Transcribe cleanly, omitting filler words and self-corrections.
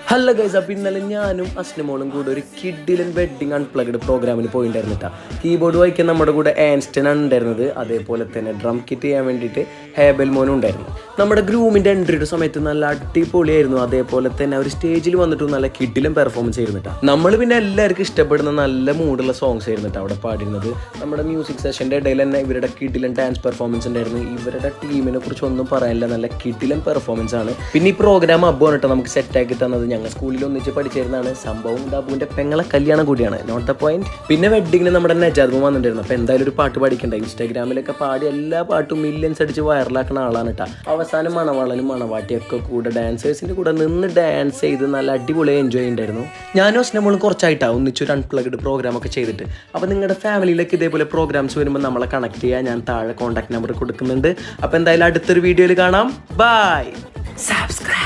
Hello guys, അപ്പോൾ ഇന്നലെ ഞാനും അസ്നമോളും കൂടെ ഒരു കിഡിലൻ വെഡ്ഡിങ് അൺപ്ലഗ്ഡ് പ്രോഗ്രാമിന് പോയിട്ടുണ്ടായിരുന്നിട്ടാ. കീബോർഡ് വായിക്കാൻ നമ്മുടെ കൂടെ ആൻസ്റ്റൺ ആണ് ഉണ്ടായിരുന്നത്. അതേപോലെ തന്നെ ഡ്രം കിറ്റ് ചെയ്യാൻ വേണ്ടിയിട്ട് ഹേബൽ മോനും ഉണ്ടായിരുന്നു. നമ്മുടെ ഗ്രൂമിൻ്റെ എൻട്രിയുടെ സമയത്ത് നല്ല അടിപൊളിയായിരുന്നു. അതേപോലെ തന്നെ ഒരു സ്റ്റേജിൽ വന്നിട്ട് നല്ല കിഡിലൻ പെർഫോമൻസ് ആയിരുന്നിട്ടാ. നമ്മൾ പിന്നെ എല്ലാവർക്കും ഇഷ്ടപ്പെടുന്ന നല്ല മൂഡുള്ള സോങ്സ് ആയിരുന്നിട്ടാ അവിടെ പാടിയിരുന്നത്. നമ്മുടെ മ്യൂസിക് സെഷൻ്റെ ഇടയിൽ തന്നെ ഇവരുടെ കിഡിലൻ ഡാൻസ് പെർഫോമൻസ് ഉണ്ടായിരുന്നു. ഇവരുടെ ടീമിനെ കുറിച്ച് ഒന്നും പറയാനില്ല, നല്ല കിഡിലൻ പെർഫോമൻസ് ആണ്. പിന്നെ ഈ പ്രോഗ്രാം അബ്ബുവാണ് കേട്ടോ നമുക്ക് സെറ്റാക്കി തന്നത്. ഞങ്ങൾ സ്കൂളിൽ ഒന്നിച്ച് പഠിച്ചിരുന്നതാണ്. സംഭവം അബുവിൻ്റെ പെങ്ങളെ കല്യാണം കൂടിയാണ്, നോട്ട് ദ പോയിന്റ്. പിന്നെ വെഡ്ഡിങ്ങിന് നമ്മുടെ നജാദ് വന്നിട്ടുണ്ടായിരുന്നു. അപ്പോൾ എന്തായാലും ഒരു പാട്ട് പാടിക്കണ്ട. ഇൻസ്റ്റാഗ്രാമിലൊക്കെ പാടി എല്ലാ പാട്ടും മില്യൻസ് അടിച്ച് വൈറലാക്കുന്ന ആളാണ് കേട്ടോ. അവസാനം മണവാളനും മണവാട്ടിയൊക്കെ കൂടെ ഡാൻസേഴ്സിൻ്റെ കൂടെ നിന്ന് ഡാൻസ് ചെയ്ത് നല്ല അടിപൊളി എൻജോയ് ഉണ്ടായിരുന്നു. ഞാനും അസ്നമോളും കുറച്ചായിട്ടാണ് ഒന്നിച്ചൊരു അൺപ്ലഗ്ഡ് പ്രോഗ്രാം ഒക്കെ ചെയ്തിട്ട്. അപ്പോൾ നിങ്ങളുടെ ഫാമിലിയിലേക്ക് ഇതേപോലെ പ്രോഗ്രാംസ് വരുമ്പോൾ നമ്മളെ കണക്ട് ചെയ്യാൻ ഞാൻ താഴെ കോൺടാക്ട് നമ്പർ കൊടുക്കുന്നുണ്ട്. അപ്പോൾ എന്തായാലും അടുത്തൊരു വീഡിയോയിൽ കാണാം. ബൈ. സബ്സ്ക്രൈബ്.